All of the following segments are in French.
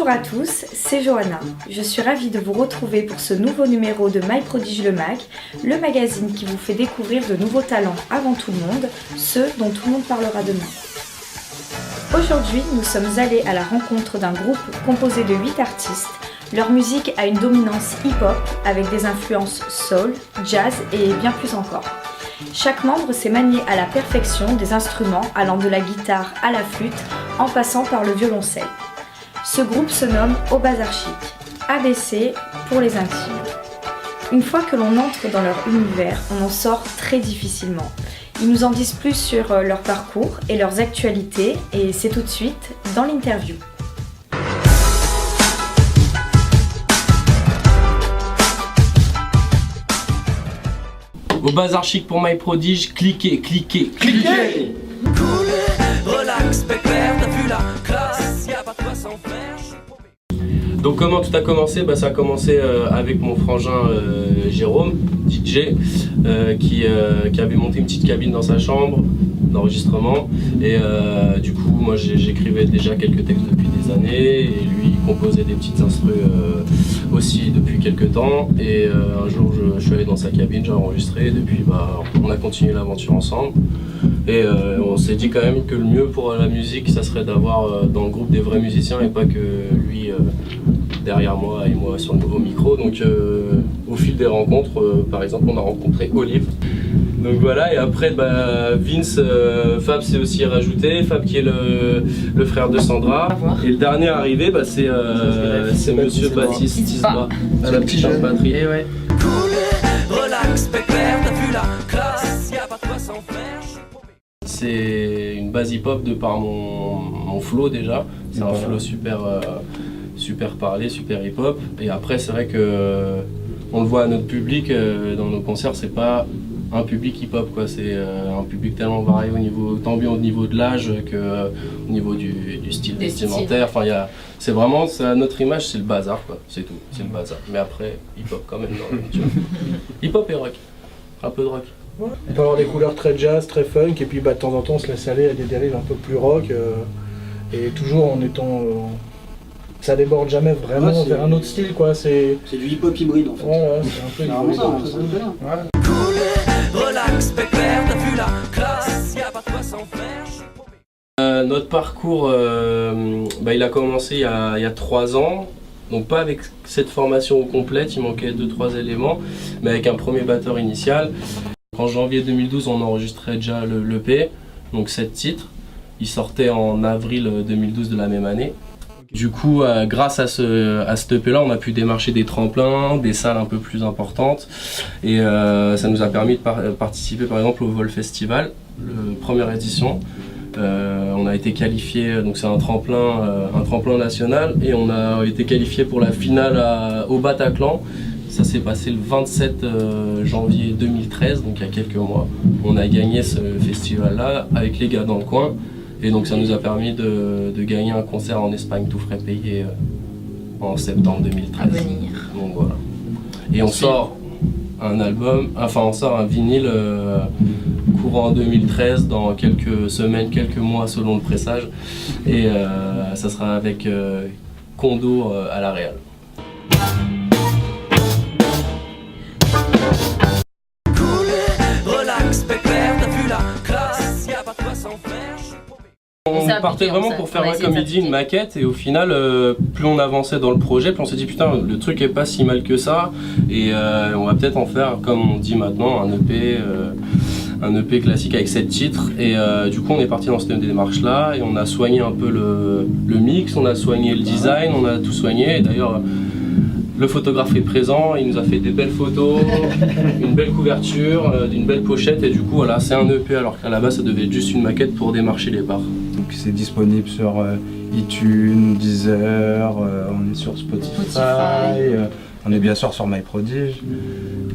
Bonjour à tous, c'est Johanna. Je suis ravie de vous retrouver pour ce nouveau numéro de My Prodige le Mag, le magazine qui vous fait découvrir de nouveaux talents avant tout le monde, ceux dont tout le monde parlera demain. Aujourd'hui, nous sommes allés à la rencontre d'un groupe composé de 8 artistes. Leur musique a une dominance hip-hop avec des influences soul, jazz et bien plus encore. Chaque membre sait manier à la perfection des instruments allant de la guitare à la flûte en passant par le violoncelle. Ce groupe se nomme Au Bazar Chic, ABC pour les intimes. Une fois que l'on entre dans leur univers, on en sort très difficilement. Ils nous en disent plus sur leur parcours et leurs actualités et c'est tout de suite dans l'interview. Au Bazar Chic pour My Prodige, cliquez. Relax, pépère, t'as vu la classe, y'a pas de quoi s'en faire. Donc comment tout a commencé? Ça a commencé avec mon frangin Jérôme, DJ, qui avait monté une petite cabine dans sa chambre d'enregistrement. Et du coup, moi j'écrivais déjà quelques textes depuis des années, et lui il composait des petites instrus aussi depuis quelques temps. Et un jour je suis allé dans sa cabine, j'ai enregistré, et depuis on a continué l'aventure ensemble. Et on s'est dit quand même que le mieux pour la musique, ça serait d'avoir dans le groupe des vrais musiciens et pas que lui derrière moi et moi sur le nouveau micro. Donc au fil des rencontres, par exemple, on a rencontré Olive. Donc voilà, et après Vince, Fab s'est aussi rajouté, Fab qui est le frère de Sandra. Et le dernier arrivé, c'est Monsieur Baptiste Tisba à la petite batterie. Et ouais. Relax, pépère, t'as vu la classe, y'a pas de quoi s'en faire. C'est une base hip-hop de par mon flow déjà. C'est un flow super parlé, super hip-hop. Et après, c'est vrai que on le voit à notre public dans nos concerts, c'est pas un public hip-hop quoi. C'est un public tellement varié tant bien au niveau de l'âge que au niveau du style vestimentaire. Enfin, c'est vraiment à notre image, c'est le bazar quoi. C'est tout, c'est le bazar. Mais après, hip-hop quand même. Hip-hop et rock, un peu de rock. On peut avoir des couleurs très jazz, très funk, et puis de temps en temps on se laisse aller à des dérives un peu plus rock, et toujours en étant... ça déborde jamais vraiment vers un autre style quoi, c'est du hip-hop hybride en fait. Ouais, c'est un peu hybride. Ça me plaît bien. Ouais. Relax, pépère, t'as vu la classe, y'a pas de quoi s'en faire. Notre parcours, il a commencé il y a 3 ans. Donc pas avec cette formation complète, il manquait 2-3 éléments, mais avec un premier batteur initial. En janvier 2012, on enregistrait déjà l'EP, donc 7 titres. Il sortait en avril 2012 de la même année. Du coup, grâce à cet EP-là, on a pu démarcher des tremplins, des salles un peu plus importantes. Et ça nous a permis de participer par exemple au Vol Festival, première édition. On a été qualifié, donc c'est un tremplin national, et on a été qualifié pour la finale au Bataclan. Ça s'est passé le 27 janvier 2013, donc il y a quelques mois. On a gagné ce festival-là avec les gars dans le coin, et donc ça nous a permis de gagner un concert en Espagne, tout frais payé, en septembre 2013. À venir. Donc voilà. Et on sort un vinyle courant 2013, dans quelques semaines, quelques mois selon le pressage, et ça sera avec Kondo à la Real. Relax, pépère, t'as vu la classe, y'a pas de quoi s'en faire. On partait vraiment pour faire, comme il dit, une maquette, et au final, plus on avançait dans le projet, plus on s'est dit putain, le truc est pas si mal que ça, et on va peut-être en faire, comme on dit maintenant, un EP classique avec 7 titres. Et du coup on est parti dans cette démarche là, et on a soigné un peu le mix, on a soigné le design, on a tout soigné. Et d'ailleurs le photographe est présent, il nous a fait des belles photos, une belle couverture, d'une belle pochette, et du coup voilà, c'est un EP alors qu'à la base ça devait être juste une maquette pour démarcher les bars. Donc c'est disponible sur iTunes, Deezer, on est sur Spotify. On est bien sûr sur My Prodige.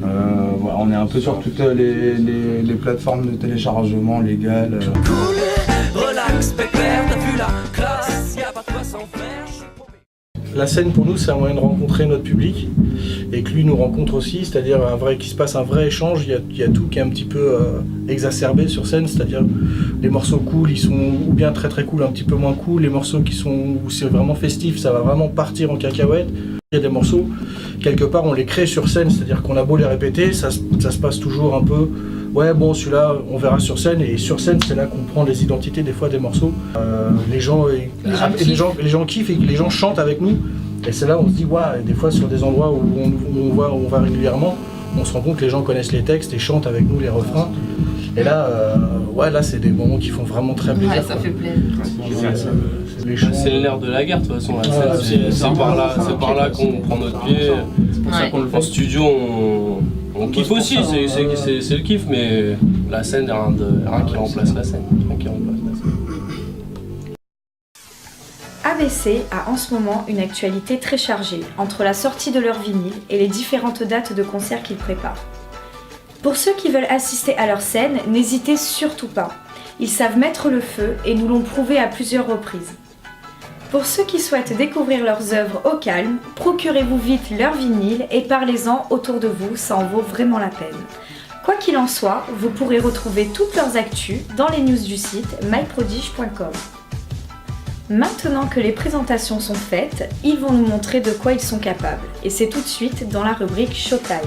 Voilà, on est un peu sur toutes les plateformes de téléchargement légales. Relax, pépère, t'as vu la classe, y'a pas de quoi s'en faire. La scène pour nous c'est un moyen de rencontrer notre public, et que lui nous rencontre aussi, c'est-à-dire qu'il se passe un vrai échange. Il y a tout qui est un petit peu exacerbé sur scène, c'est-à-dire les morceaux cool, ils sont ou bien très très cool, un petit peu moins cool. Les morceaux où c'est vraiment festif, ça va vraiment partir en cacahuète. Il y a des morceaux, quelque part, on les crée sur scène, c'est-à-dire qu'on a beau les répéter, ça se passe toujours un peu. Ouais, bon, celui-là, on verra sur scène, et sur scène, c'est là qu'on prend les identités des fois des morceaux. Les gens kiffent et les gens chantent avec nous, et c'est là où on se dit, ouais, des fois sur des endroits où on va régulièrement, on se rend compte que les gens connaissent les textes et chantent avec nous les refrains. Et là, là, c'est des moments qui font vraiment très plaisir. Ouais, ça fait plaisir. C'est le nerf de la guerre, de toute façon. C'est par là qu'on prend notre pied. C'est pour ça qu'on le fait en studio. On kiffe aussi, c'est le kiff, mais la scène, rien qui remplace la scène. ABC a en ce moment une actualité très chargée entre la sortie de leur vinyle et les différentes dates de concerts qu'ils préparent. Pour ceux qui veulent assister à leur scène, n'hésitez surtout pas. Ils savent mettre le feu et nous l'ont prouvé à plusieurs reprises. Pour ceux qui souhaitent découvrir leurs œuvres au calme, procurez-vous vite leur vinyle et parlez-en autour de vous, ça en vaut vraiment la peine. Quoi qu'il en soit, vous pourrez retrouver toutes leurs actus dans les news du site myprodige.com. Maintenant que les présentations sont faites, ils vont nous montrer de quoi ils sont capables. Et c'est tout de suite dans la rubrique Showtime.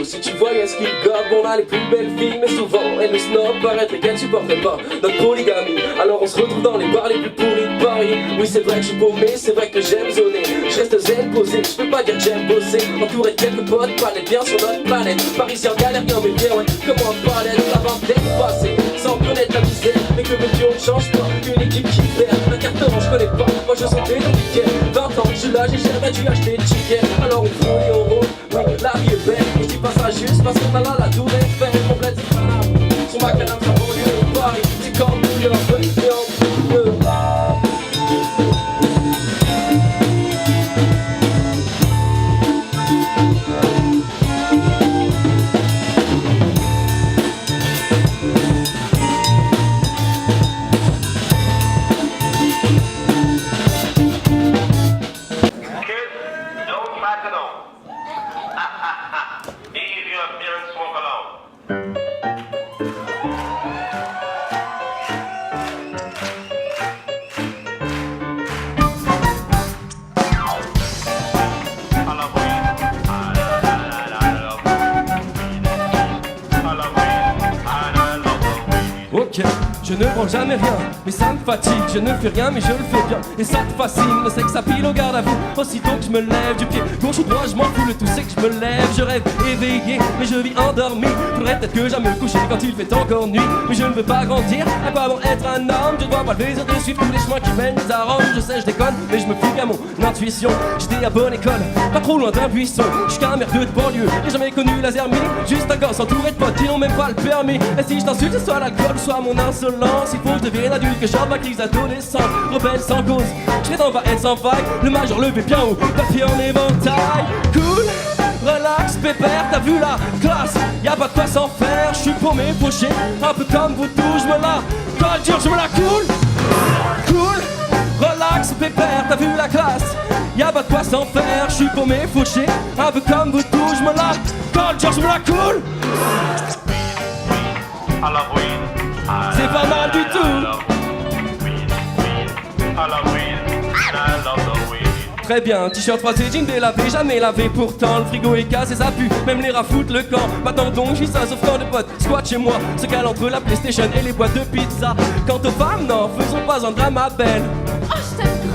Si tu voyais ce qu'ils gardent, on a les plus belles filles, mais souvent elles nous snobent, paraîtrait qu'elles supporteraient pas notre polygamie. Alors on se retrouve dans les bars les plus pourris de Paris. Oui, c'est vrai que je suis paumé, c'est vrai que j'aime zoner. Je reste zen posé, je peux pas dire que j'aime bosser. Entouré de quelques potes, palette bien sur notre planète. Parisien galérien mais bien, ouais, comment un palette. Ça va peut-être passer, sans connaître la misère. Mais que veux-tu, on ne change pas, une équipe qui perd. Un carton, je connais pas, moi je sentais le week-end. 20 ans, je suis là, j'ai jamais dû acheter de tickets. Alors on fout et on roule, oui, la vie est belle. Et je dis pas ça juste parce qu'on a là la tour Eiffel complète. Sur ma canne à banlieue de Paris, c'est comme New York, mais en bleu. Ok, je ne prends jamais rien, mais ça me fatigue. Je ne fais rien, mais je le fais bien. Et ça te fascine, le sexe à pile au garde à vous. Aussitôt que je me lève du pied gauche ou droit, je m'en fous. Le tout c'est que je me lève, je rêve éveillé, mais je vis endormi. Faudrait peut-être que j'aille me coucher quand il fait encore nuit. Mais je ne veux pas grandir, à quoi bon être un homme? Je dois pas le plaisir de suivre tous les chemins qui mènent à Rome. Je sais, je déconne, mais je me fie à mon intuition. J'étais à bonne école, pas trop loin d'un buisson. J'suis qu'un merdeux de banlieue, j'ai jamais connu la zermie. Juste un gosse entouré de potes qui n'ont même pas le permis. Et si je t'insulte, soit l'alcool, soit mon insolence. Il faut que je devienne adulte, que j'en ma crise adolescente. Rebelle sans cause, je prétends pas être sans faille. Le major levé bien haut, papier en éventail. Cool, relax, pépère, t'as vu la classe? Y'a pas de quoi s'en faire, je suis paumé, fauché. Un peu comme vous tous, je me la colle dure, je me la coule. Cool, relax, pépère, t'as vu la classe? Y'a pas de quoi s'en faire, je suis paumé, fauché. Un peu comme vous tous, je me la colle dure, je me la coule. C'est pas mal du tout. Très bien, t-shirt froissé, jean délavé, jamais lavé. Pourtant le frigo est cassé, ça pue, même les rats foutent le camp. Maintenant donc j'y ça sauf quand de potes squat chez moi, se cale entre la PlayStation et les boîtes de pizza. Quant aux femmes, non, faisons pas un drame à belle.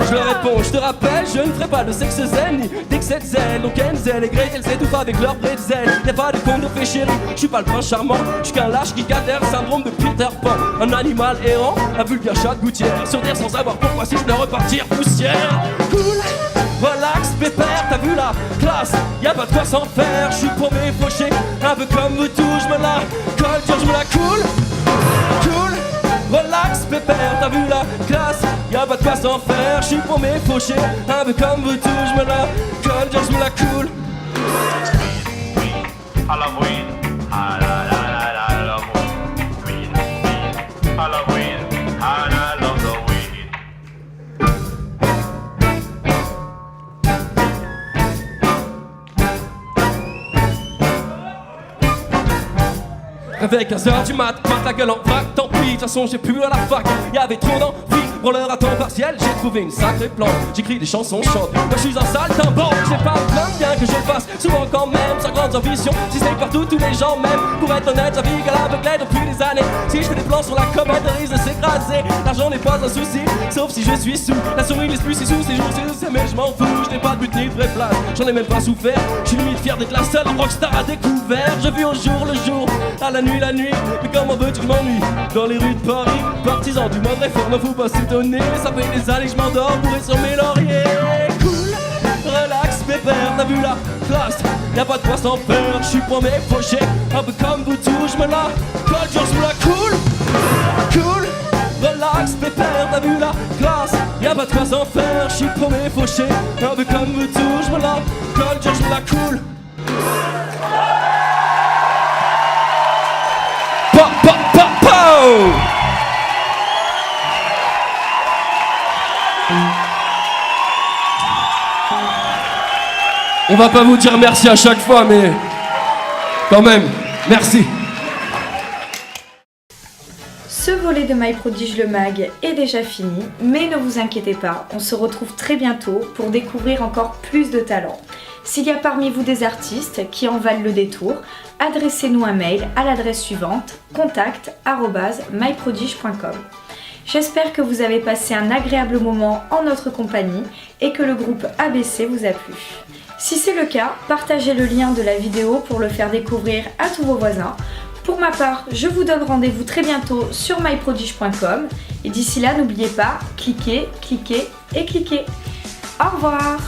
Je leur réponds, je te rappelle, je ne ferai pas de sexe zen ni d'excès de zèle. Donc Enzel et Gretel s'étouffent avec leur bretzel. Y'a pas de con de fait chéri, je suis pas le prince charmant. Je suis qu'un lâche qui galère, syndrome de Peter Pan. Un animal errant, un vulgaire chat de gouttière. Sur terre sans savoir pourquoi si je dois repartir poussière. Cool, relax, pépère, t'as vu la classe? Y'a pas de quoi s'en faire, je suis paumé, fauché. Un peu comme vous tous, je me la colle dure, je me la coule. Cool, relax, pépère, t'as vu la classe? Y'a pas de quoi sans faire, je suis pour mes fauchés. Un peu comme vous tous, je me la colle, je me la coule. I love weed. I love weed. I love weed. And I love the weed. Avec 15h du mat, mate la gueule en vrac, tant pis, de toute façon j'ai plus à la fac. Y'avait trop d'envie, pour l'heure à temps partiel, j'ai trouvé une sacrée plante. J'écris des chansons, je chante, moi je suis un saltimbanque. J'ai pas plein de bien que je le fasse, souvent quand même, sans grandes ambitions. Si c'est partout, tous les gens m'aiment. Pour être honnête, j'avigue à l'aveuglette depuis des années. Si je fais des plans sur la comète, elle risque de s'écraser. L'argent n'est pas un souci, sauf si je suis sous. La souris laisse plus si sous, c'est jours, c'est mais je m'en fous. Je n'ai pas de but ni de vraie place, j'en ai même pas souffert. Je suis limite fier d'être la seule rockstar à découvert. Je vis au jour le jour, à la nuit, mais comment veux-tu que je m'ennuie dans les rues de Paris? Partisan du mode réforme, faut pas s'étonner. Ça fait des années que je m'endors bourré sur mes lauriers. Cool, relax, pépère, t'as vu la classe? Y'a pas de quoi s'en faire, je suis pour mes fauchés. Un peu comme vous tous, je me la colle, je me la cool. Cool, relax, pépère, t'as vu la classe? Y'a pas de quoi s'en faire, je suis pour mes fauchés. Un peu comme vous tous, je me la colle, je me la cool. On va pas vous dire merci à chaque fois, mais quand même, merci. Ce volet de My Prodige le Mag est déjà fini, mais ne vous inquiétez pas, on se retrouve très bientôt pour découvrir encore plus de talents. S'il y a parmi vous des artistes qui en valent le détour, adressez-nous un mail à l'adresse suivante contact@myprodige.com. J'espère que vous avez passé un agréable moment en notre compagnie et que le groupe ABC vous a plu. Si c'est le cas, partagez le lien de la vidéo pour le faire découvrir à tous vos voisins. Pour ma part, je vous donne rendez-vous très bientôt sur myprodige.com et d'ici là, n'oubliez pas, cliquez, cliquez et cliquez. Au revoir!